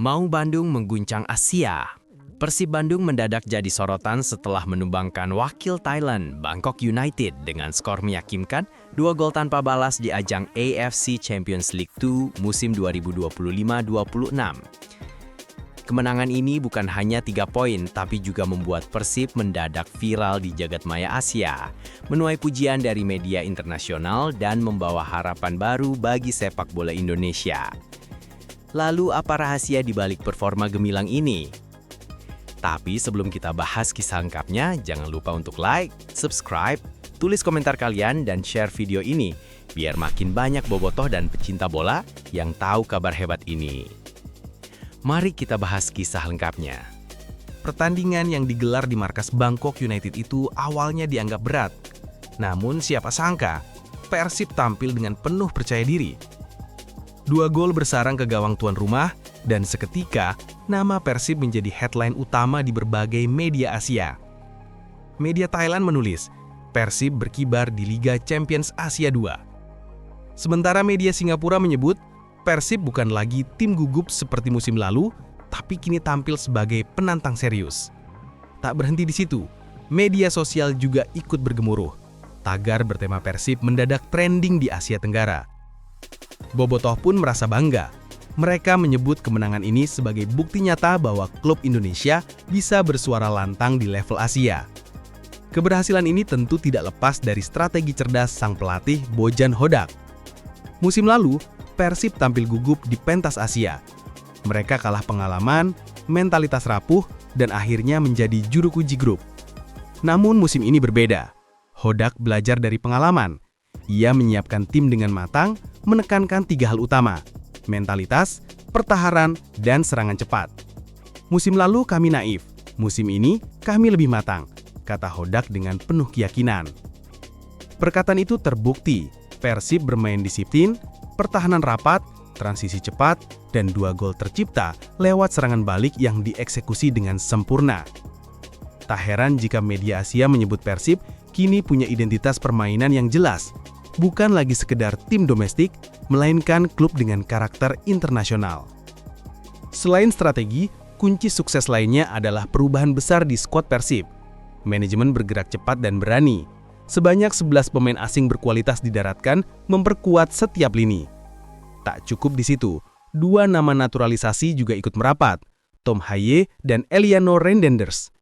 Maung Bandung mengguncang Asia. Persib Bandung mendadak jadi sorotan setelah menumbangkan wakil Thailand, Bangkok United dengan skor meyakinkan 2 gol tanpa balas di ajang AFC Champions League 2 musim 2025-26. Kemenangan ini bukan hanya 3 poin, tapi juga membuat Persib mendadak viral di jagat maya Asia, menuai pujian dari media internasional dan membawa harapan baru bagi sepak bola Indonesia. Lalu apa rahasia di balik performa gemilang ini? Tapi sebelum kita bahas kisah lengkapnya, jangan lupa untuk like, subscribe, tulis komentar kalian, dan share video ini, biar makin banyak bobotoh dan pecinta bola yang tahu kabar hebat ini. Mari kita bahas kisah lengkapnya. Pertandingan yang digelar di markas Bangkok United itu awalnya dianggap berat. Namun siapa sangka, Persib tampil dengan penuh percaya diri. 2 gol bersarang ke gawang tuan rumah, dan seketika nama Persib menjadi headline utama di berbagai media Asia. Media Thailand menulis, Persib berkibar di Liga Champions Asia 2. Sementara media Singapura menyebut, Persib bukan lagi tim gugup seperti musim lalu, tapi kini tampil sebagai penantang serius. Tak berhenti di situ, media sosial juga ikut bergemuruh. Tagar bertema Persib mendadak trending di Asia Tenggara. Bobotoh pun merasa bangga. Mereka menyebut kemenangan ini sebagai bukti nyata bahwa klub Indonesia bisa bersuara lantang di level Asia. Keberhasilan ini tentu tidak lepas dari strategi cerdas sang pelatih Bojan Hodak. Musim lalu, Persib tampil gugup di pentas Asia. Mereka kalah pengalaman, mentalitas rapuh, dan akhirnya menjadi juru kunci grup. Namun musim ini berbeda. Hodak belajar dari pengalaman. Ia menyiapkan tim dengan matang, menekankan 3 hal utama: mentalitas, pertahanan, dan serangan cepat. Musim lalu kami naif, musim ini kami lebih matang, kata Hodak dengan penuh keyakinan. Perkataan itu terbukti, Persib bermain disiplin, pertahanan rapat, transisi cepat, dan 2 gol tercipta lewat serangan balik yang dieksekusi dengan sempurna. Tak heran jika media Asia menyebut Persib kini punya identitas permainan yang jelas, bukan lagi sekedar tim domestik, melainkan klub dengan karakter internasional. Selain strategi, kunci sukses lainnya adalah perubahan besar di skuad Persib. Manajemen bergerak cepat dan berani. Sebanyak 11 pemain asing berkualitas didaratkan, memperkuat setiap lini. Tak cukup di situ, 2 nama naturalisasi juga ikut merapat, Tom Haye dan Eliano Reindenders.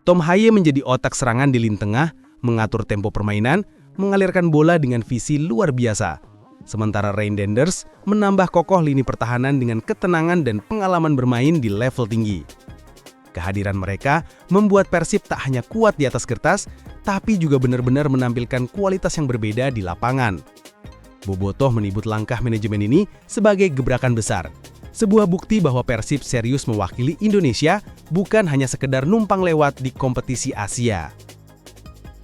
Tom Haye menjadi otak serangan di lini tengah, mengatur tempo permainan, mengalirkan bola dengan visi luar biasa. Sementara Reindenders menambah kokoh lini pertahanan dengan ketenangan dan pengalaman bermain di level tinggi. Kehadiran mereka membuat Persib tak hanya kuat di atas kertas, tapi juga benar-benar menampilkan kualitas yang berbeda di lapangan. Bobotoh menyebut langkah manajemen ini sebagai gebrakan besar. Sebuah bukti bahwa Persib serius mewakili Indonesia, bukan hanya sekedar numpang lewat di kompetisi Asia.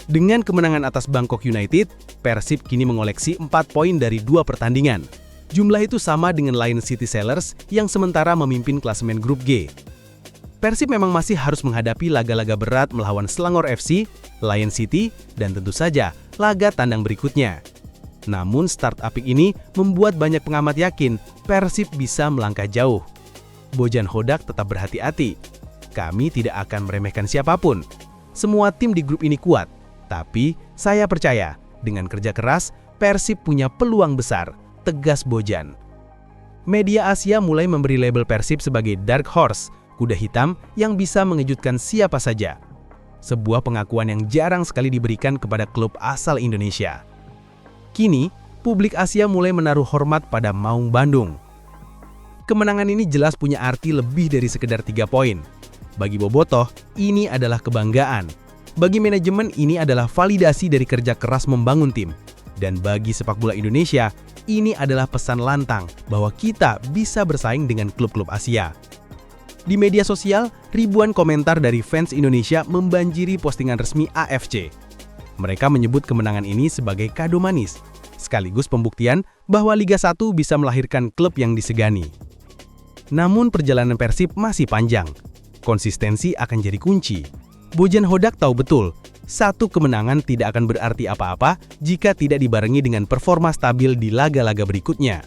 Dengan kemenangan atas Bangkok United, Persib kini mengoleksi 4 poin dari 2 pertandingan. Jumlah itu sama dengan Lion City Sailors yang sementara memimpin klasemen grup G. Persib memang masih harus menghadapi laga-laga berat melawan Selangor FC, Lion City, dan tentu saja laga tandang berikutnya. Namun start apik ini membuat banyak pengamat yakin Persib bisa melangkah jauh. Bojan Hodak tetap berhati-hati. Kami tidak akan meremehkan siapapun. Semua tim di grup ini kuat. Tapi, saya percaya, dengan kerja keras, Persib punya peluang besar, tegas Bojan. Media Asia mulai memberi label Persib sebagai Dark Horse, kuda hitam yang bisa mengejutkan siapa saja. Sebuah pengakuan yang jarang sekali diberikan kepada klub asal Indonesia. Kini, publik Asia mulai menaruh hormat pada Maung Bandung. Kemenangan ini jelas punya arti lebih dari sekedar 3 poin. Bagi bobotoh, ini adalah kebanggaan. Bagi manajemen, ini adalah validasi dari kerja keras membangun tim. Dan bagi sepak bola Indonesia, ini adalah pesan lantang bahwa kita bisa bersaing dengan klub-klub Asia. Di media sosial, ribuan komentar dari fans Indonesia membanjiri postingan resmi AFC. Mereka menyebut kemenangan ini sebagai kado manis, sekaligus pembuktian bahwa Liga 1 bisa melahirkan klub yang disegani. Namun perjalanan Persib masih panjang. Konsistensi akan jadi kunci. Bojan Hodak tahu betul, satu kemenangan tidak akan berarti apa-apa jika tidak dibarengi dengan performa stabil di laga-laga berikutnya.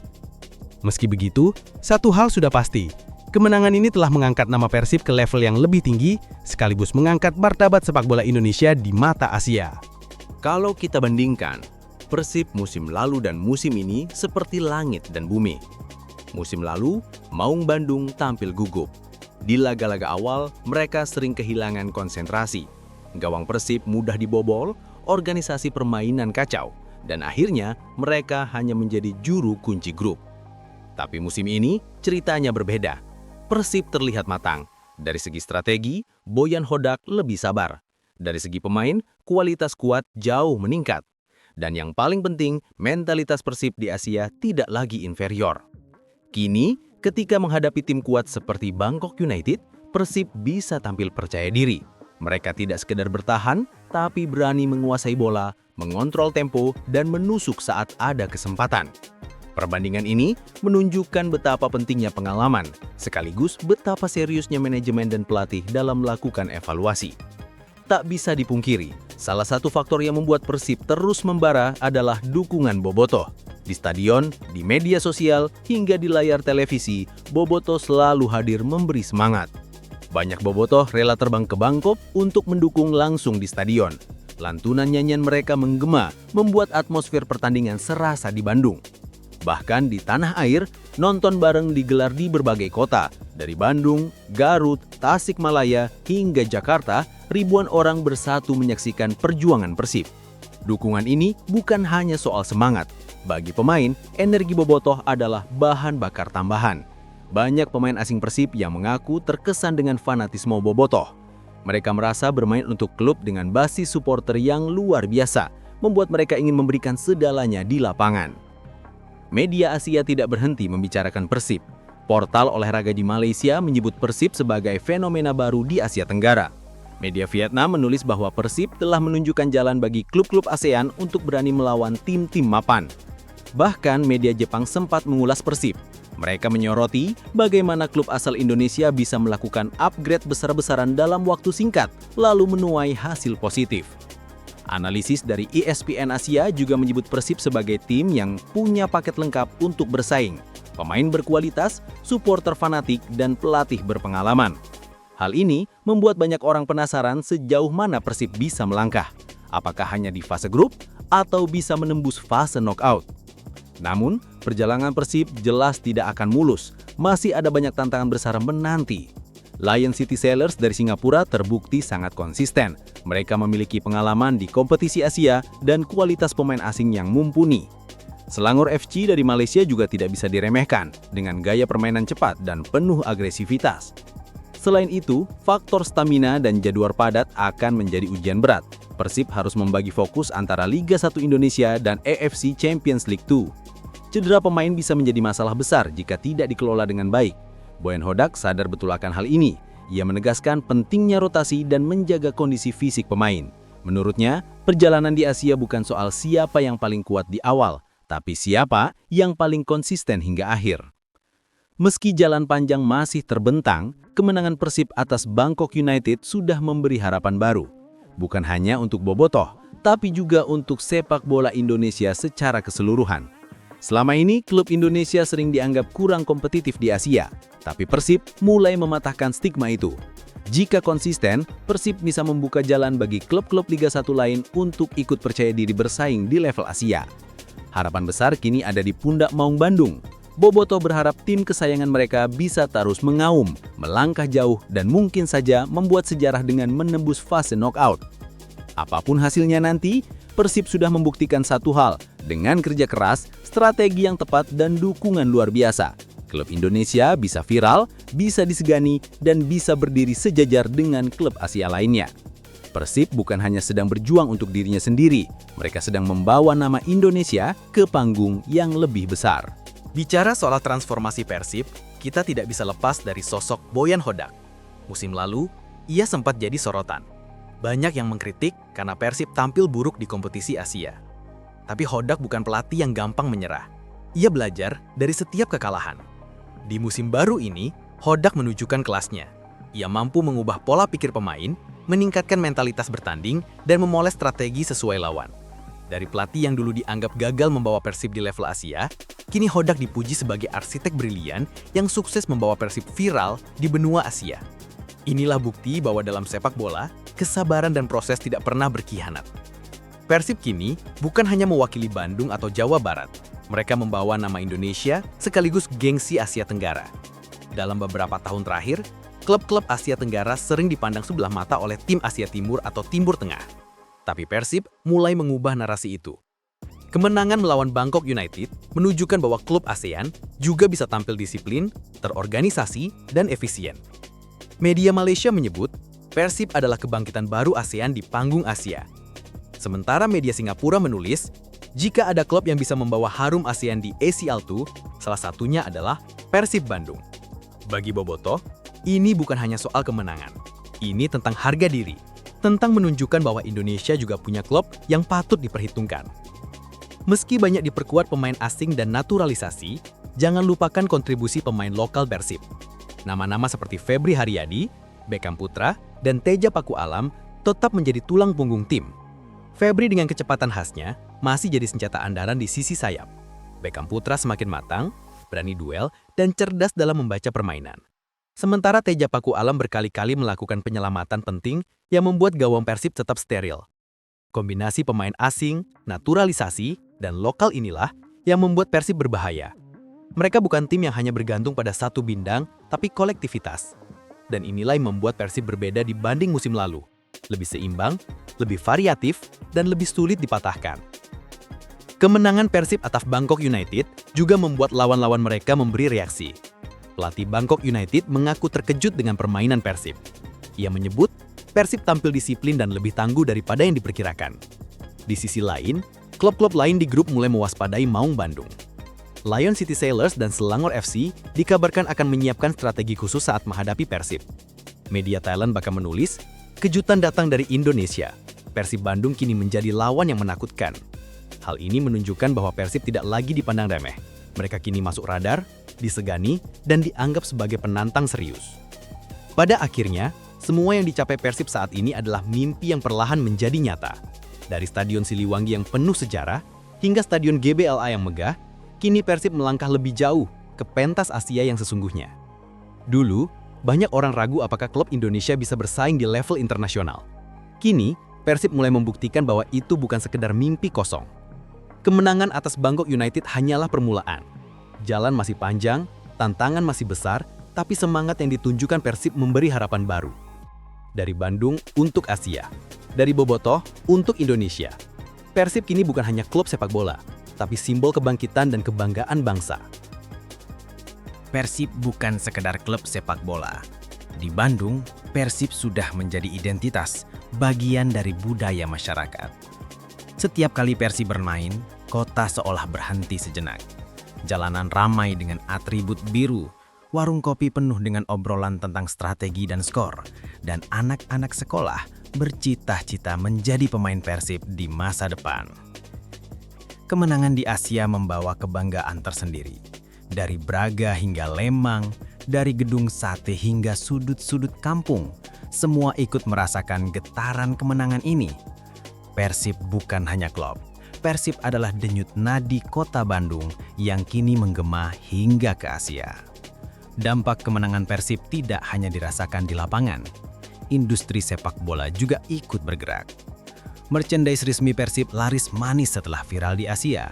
Meski begitu, satu hal sudah pasti, Kemenangan ini telah mengangkat nama Persib ke level yang lebih tinggi, sekaligus mengangkat martabat sepak bola Indonesia di mata Asia. Kalau kita bandingkan, Persib musim lalu dan musim ini seperti langit dan bumi. Musim lalu, Maung Bandung tampil gugup. Di laga-laga awal, mereka sering kehilangan konsentrasi. Gawang Persib mudah dibobol, organisasi permainan kacau, dan akhirnya mereka hanya menjadi juru kunci grup. Tapi musim ini, ceritanya berbeda. Persib terlihat matang. Dari segi strategi, Boyan Hodak lebih sabar. Dari segi pemain, kualitas skuad jauh meningkat. Dan yang paling penting, mentalitas Persib di Asia tidak lagi inferior. Kini, ketika menghadapi tim kuat seperti Bangkok United, Persib bisa tampil percaya diri. Mereka tidak sekedar bertahan, tapi berani menguasai bola, mengontrol tempo, dan menusuk saat ada kesempatan. Perbandingan ini menunjukkan betapa pentingnya pengalaman, sekaligus betapa seriusnya manajemen dan pelatih dalam melakukan evaluasi. Tak bisa dipungkiri, salah satu faktor yang membuat Persib terus membara adalah dukungan Bobotoh. Di stadion, di media sosial, hingga di layar televisi, Bobotoh selalu hadir memberi semangat. Banyak Bobotoh rela terbang ke Bangkok untuk mendukung langsung di stadion. Lantunan nyanyian mereka menggema, membuat atmosfer pertandingan serasa di Bandung. Bahkan di tanah air, nonton bareng digelar di berbagai kota. Dari Bandung, Garut, Tasikmalaya, hingga Jakarta, ribuan orang bersatu menyaksikan perjuangan Persib. Dukungan ini bukan hanya soal semangat. Bagi pemain, energi Bobotoh adalah bahan bakar tambahan. Banyak pemain asing Persib yang mengaku terkesan dengan fanatisme Bobotoh. Mereka merasa bermain untuk klub dengan basis supporter yang luar biasa, membuat mereka ingin memberikan segalanya di lapangan. Media Asia tidak berhenti membicarakan Persib. Portal olahraga di Malaysia menyebut Persib sebagai fenomena baru di Asia Tenggara. Media Vietnam menulis bahwa Persib telah menunjukkan jalan bagi klub-klub ASEAN untuk berani melawan tim-tim mapan. Bahkan media Jepang sempat mengulas Persib. Mereka menyoroti bagaimana klub asal Indonesia bisa melakukan upgrade besar-besaran dalam waktu singkat, lalu menuai hasil positif. Analisis dari ESPN Asia juga menyebut Persib sebagai tim yang punya paket lengkap untuk bersaing. Pemain berkualitas, suporter fanatik, dan pelatih berpengalaman. Hal ini membuat banyak orang penasaran sejauh mana Persib bisa melangkah. Apakah hanya di fase grup atau bisa menembus fase knockout? Namun, perjalanan Persib jelas tidak akan mulus. Masih ada banyak tantangan besar menanti. Lion City Sailors dari Singapura terbukti sangat konsisten. Mereka memiliki pengalaman di kompetisi Asia dan kualitas pemain asing yang mumpuni. Selangor FC dari Malaysia juga tidak bisa diremehkan dengan gaya permainan cepat dan penuh agresivitas. Selain itu, faktor stamina dan jadwal padat akan menjadi ujian berat. Persib harus membagi fokus antara Liga 1 Indonesia dan AFC Champions League 2. Cedera pemain bisa menjadi masalah besar jika tidak dikelola dengan baik. Boyan Hodak sadar betul akan hal ini. Ia menegaskan pentingnya rotasi dan menjaga kondisi fisik pemain. Menurutnya, perjalanan di Asia bukan soal siapa yang paling kuat di awal, tapi siapa yang paling konsisten hingga akhir. Meski jalan panjang masih terbentang, kemenangan Persib atas Bangkok United sudah memberi harapan baru. Bukan hanya untuk Bobotoh, tapi juga untuk sepak bola Indonesia secara keseluruhan. Selama ini, klub Indonesia sering dianggap kurang kompetitif di Asia, tapi Persib mulai mematahkan stigma itu. Jika konsisten, Persib bisa membuka jalan bagi klub-klub Liga 1 lain untuk ikut percaya diri bersaing di level Asia. Harapan besar kini ada di pundak Maung Bandung. Bobotoh berharap tim kesayangan mereka bisa terus mengaum, melangkah jauh, dan mungkin saja membuat sejarah dengan menembus fase knockout. Apapun hasilnya nanti, Persib sudah membuktikan satu hal, dengan kerja keras, strategi yang tepat, dan dukungan luar biasa. Klub Indonesia bisa viral, bisa disegani, dan bisa berdiri sejajar dengan klub Asia lainnya. Persib bukan hanya sedang berjuang untuk dirinya sendiri, mereka sedang membawa nama Indonesia ke panggung yang lebih besar. Bicara soal transformasi Persib, kita tidak bisa lepas dari sosok Boyan Hodak. Musim lalu, ia sempat jadi sorotan. Banyak yang mengkritik karena Persib tampil buruk di kompetisi Asia. Tapi Hodak bukan pelatih yang gampang menyerah. Ia belajar dari setiap kekalahan. Di musim baru ini, Hodak menunjukkan kelasnya. Ia mampu mengubah pola pikir pemain, meningkatkan mentalitas bertanding, dan memoles strategi sesuai lawan. Dari pelatih yang dulu dianggap gagal membawa Persib di level Asia, kini Hodak dipuji sebagai arsitek brilian yang sukses membawa Persib viral di benua Asia. Inilah bukti bahwa dalam sepak bola, kesabaran dan proses tidak pernah berkhianat. Persib kini bukan hanya mewakili Bandung atau Jawa Barat, mereka membawa nama Indonesia sekaligus gengsi Asia Tenggara. Dalam beberapa tahun terakhir, klub-klub Asia Tenggara sering dipandang sebelah mata oleh tim Asia Timur atau Timur Tengah. Tapi Persib mulai mengubah narasi itu. Kemenangan melawan Bangkok United menunjukkan bahwa klub ASEAN juga bisa tampil disiplin, terorganisasi, dan efisien. Media Malaysia menyebut, Persib adalah kebangkitan baru ASEAN di panggung Asia. Sementara media Singapura menulis, jika ada klub yang bisa membawa harum ASEAN di ACL2, salah satunya adalah Persib Bandung. Bagi Bobotoh, ini bukan hanya soal kemenangan. Ini tentang harga diri, tentang menunjukkan bahwa Indonesia juga punya klub yang patut diperhitungkan. Meski banyak diperkuat pemain asing dan naturalisasi, jangan lupakan kontribusi pemain lokal Persib. Nama-nama seperti Febri Haryadi, Beckham Putra, dan Teja Paku Alam tetap menjadi tulang punggung tim. Febri dengan kecepatan khasnya masih jadi senjata andalan di sisi sayap. Beckham Putra semakin matang, berani duel, dan cerdas dalam membaca permainan. Sementara Teja Paku Alam berkali-kali melakukan penyelamatan penting yang membuat gawang Persib tetap steril. Kombinasi pemain asing, naturalisasi, dan lokal inilah yang membuat Persib berbahaya. Mereka bukan tim yang hanya bergantung pada satu bintang, tapi kolektivitas. Dan inilah yang membuat Persib berbeda dibanding musim lalu. Lebih seimbang, lebih variatif, dan lebih sulit dipatahkan. Kemenangan Persib atas Bangkok United juga membuat lawan-lawan mereka memberi reaksi. Pelatih Bangkok United mengaku terkejut dengan permainan Persib. Ia menyebut, Persib tampil disiplin dan lebih tangguh daripada yang diperkirakan. Di sisi lain, klub-klub lain di grup mulai mewaspadai Maung Bandung. Lion City Sailors dan Selangor FC dikabarkan akan menyiapkan strategi khusus saat menghadapi Persib. Media Thailand bahkan menulis, kejutan datang dari Indonesia. Persib Bandung kini menjadi lawan yang menakutkan. Hal ini menunjukkan bahwa Persib tidak lagi dipandang remeh. Mereka kini masuk radar, disegani, dan dianggap sebagai penantang serius. Pada akhirnya, semua yang dicapai Persib saat ini adalah mimpi yang perlahan menjadi nyata. Dari Stadion Siliwangi yang penuh sejarah, hingga Stadion GBLA yang megah, kini Persib melangkah lebih jauh ke pentas Asia yang sesungguhnya. Dulu, banyak orang ragu apakah klub Indonesia bisa bersaing di level internasional. Kini, Persib mulai membuktikan bahwa itu bukan sekedar mimpi kosong. Kemenangan atas Bangkok United hanyalah permulaan. Jalan masih panjang, tantangan masih besar, tapi semangat yang ditunjukkan Persib memberi harapan baru. Dari Bandung untuk Asia, dari Bobotoh untuk Indonesia. Persib kini bukan hanya klub sepak bola, tapi simbol kebangkitan dan kebanggaan bangsa. Persib bukan sekedar klub sepak bola. Di Bandung, Persib sudah menjadi identitas, bagian dari budaya masyarakat. Setiap kali Persib bermain, kota seolah berhenti sejenak. Jalanan ramai dengan atribut biru, warung kopi penuh dengan obrolan tentang strategi dan skor, dan anak-anak sekolah bercita-cita menjadi pemain Persib di masa depan. Kemenangan di Asia membawa kebanggaan tersendiri. Dari Braga hingga Lembang, dari gedung sate hingga sudut-sudut kampung, semua ikut merasakan getaran kemenangan ini. Persib bukan hanya klub. Persib adalah denyut nadi kota Bandung yang kini menggema hingga ke Asia. Dampak kemenangan Persib tidak hanya dirasakan di lapangan. Industri sepak bola juga ikut bergerak. Merchandise resmi Persib laris manis setelah viral di Asia.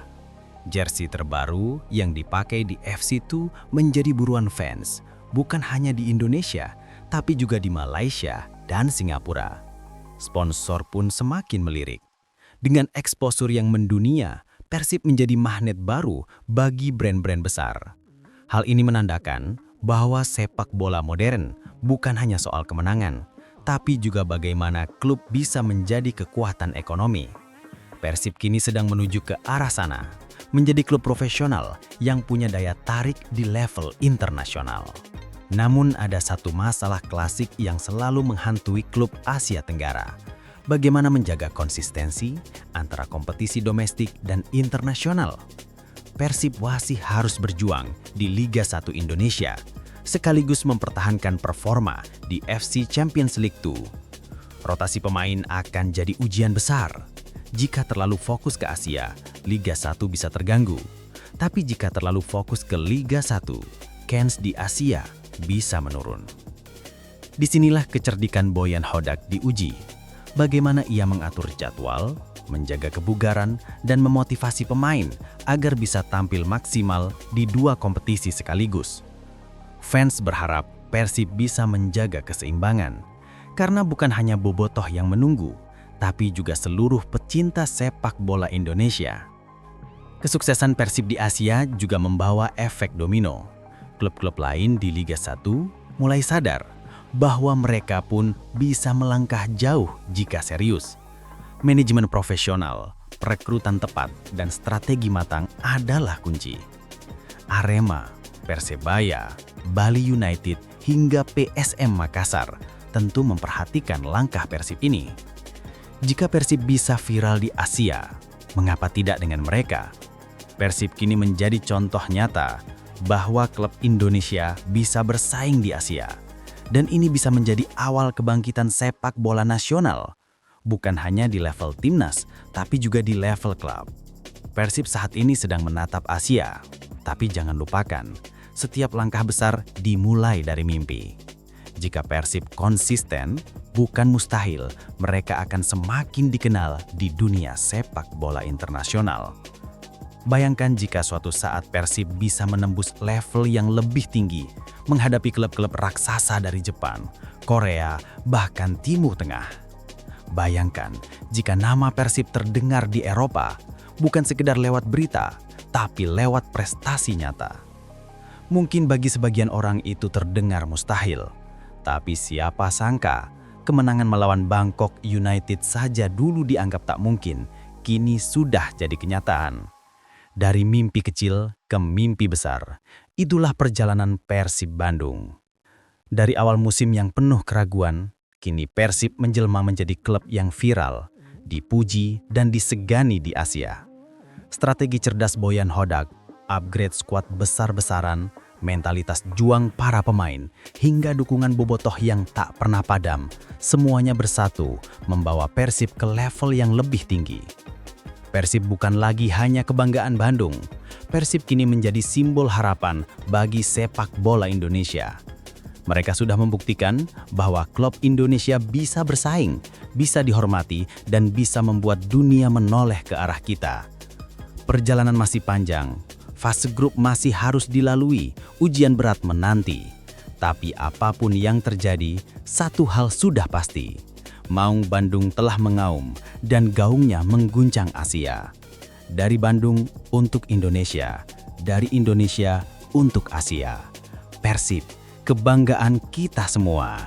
Jersey terbaru yang dipakai di FC2 menjadi buruan fans, bukan hanya di Indonesia, tapi juga di Malaysia dan Singapura. Sponsor pun semakin melirik. Dengan eksposur yang mendunia, Persib menjadi magnet baru bagi brand-brand besar. Hal ini menandakan bahwa sepak bola modern bukan hanya soal kemenangan, tapi juga bagaimana klub bisa menjadi kekuatan ekonomi. Persib kini sedang menuju ke arah sana, menjadi klub profesional yang punya daya tarik di level internasional. Namun ada satu masalah klasik yang selalu menghantui klub Asia Tenggara. Bagaimana menjaga konsistensi antara kompetisi domestik dan internasional? Persib masih harus berjuang di Liga 1 Indonesia, sekaligus mempertahankan performa di FC Champions League 2. Rotasi pemain akan jadi ujian besar. Jika terlalu fokus ke Asia, Liga 1 bisa terganggu. Tapi jika terlalu fokus ke Liga 1, kans di Asia bisa menurun. Disinilah kecerdikan Bojan Hodak diuji. Bagaimana ia mengatur jadwal, menjaga kebugaran, dan memotivasi pemain agar bisa tampil maksimal di dua kompetisi sekaligus. Fans berharap Persib bisa menjaga keseimbangan, karena bukan hanya bobotoh yang menunggu, tapi juga seluruh pecinta sepak bola Indonesia. Kesuksesan Persib di Asia juga membawa efek domino. Klub-klub lain di Liga 1 mulai sadar bahwa mereka pun bisa melangkah jauh jika serius. Manajemen profesional, perekrutan tepat, dan strategi matang adalah kunci. Arema, Persebaya, Bali United, hingga PSM Makassar tentu memperhatikan langkah Persib ini. Jika Persib bisa viral di Asia, mengapa tidak dengan mereka? Persib kini menjadi contoh nyata bahwa klub Indonesia bisa bersaing di Asia. Dan ini bisa menjadi awal kebangkitan sepak bola nasional. Bukan hanya di level timnas, tapi juga di level klub. Persib saat ini sedang menatap Asia. Tapi jangan lupakan, setiap langkah besar dimulai dari mimpi. Jika Persib konsisten, bukan mustahil mereka akan semakin dikenal di dunia sepak bola internasional. Bayangkan jika suatu saat Persib bisa menembus level yang lebih tinggi, menghadapi klub-klub raksasa dari Jepang, Korea, bahkan Timur Tengah. Bayangkan jika nama Persib terdengar di Eropa, bukan sekedar lewat berita, tapi lewat prestasi nyata. Mungkin bagi sebagian orang itu terdengar mustahil, tapi siapa sangka kemenangan melawan Bangkok United saja dulu dianggap tak mungkin, kini sudah jadi kenyataan. Dari mimpi kecil ke mimpi besar, itulah perjalanan Persib Bandung. Dari awal musim yang penuh keraguan, kini Persib menjelma menjadi klub yang viral, dipuji dan disegani di Asia. Strategi cerdas Bojan Hodak, upgrade skuad besar-besaran, mentalitas juang para pemain, hingga dukungan bobotoh yang tak pernah padam, semuanya bersatu membawa Persib ke level yang lebih tinggi. Persib bukan lagi hanya kebanggaan Bandung. Persib kini menjadi simbol harapan bagi sepak bola Indonesia. Mereka sudah membuktikan bahwa klub Indonesia bisa bersaing, bisa dihormati, dan bisa membuat dunia menoleh ke arah kita. Perjalanan masih panjang, fase grup masih harus dilalui, ujian berat menanti. Tapi apapun yang terjadi, satu hal sudah pasti. Maung Bandung telah mengaum dan gaungnya mengguncang Asia. Dari Bandung untuk Indonesia, dari Indonesia untuk Asia. Persib, kebanggaan kita semua.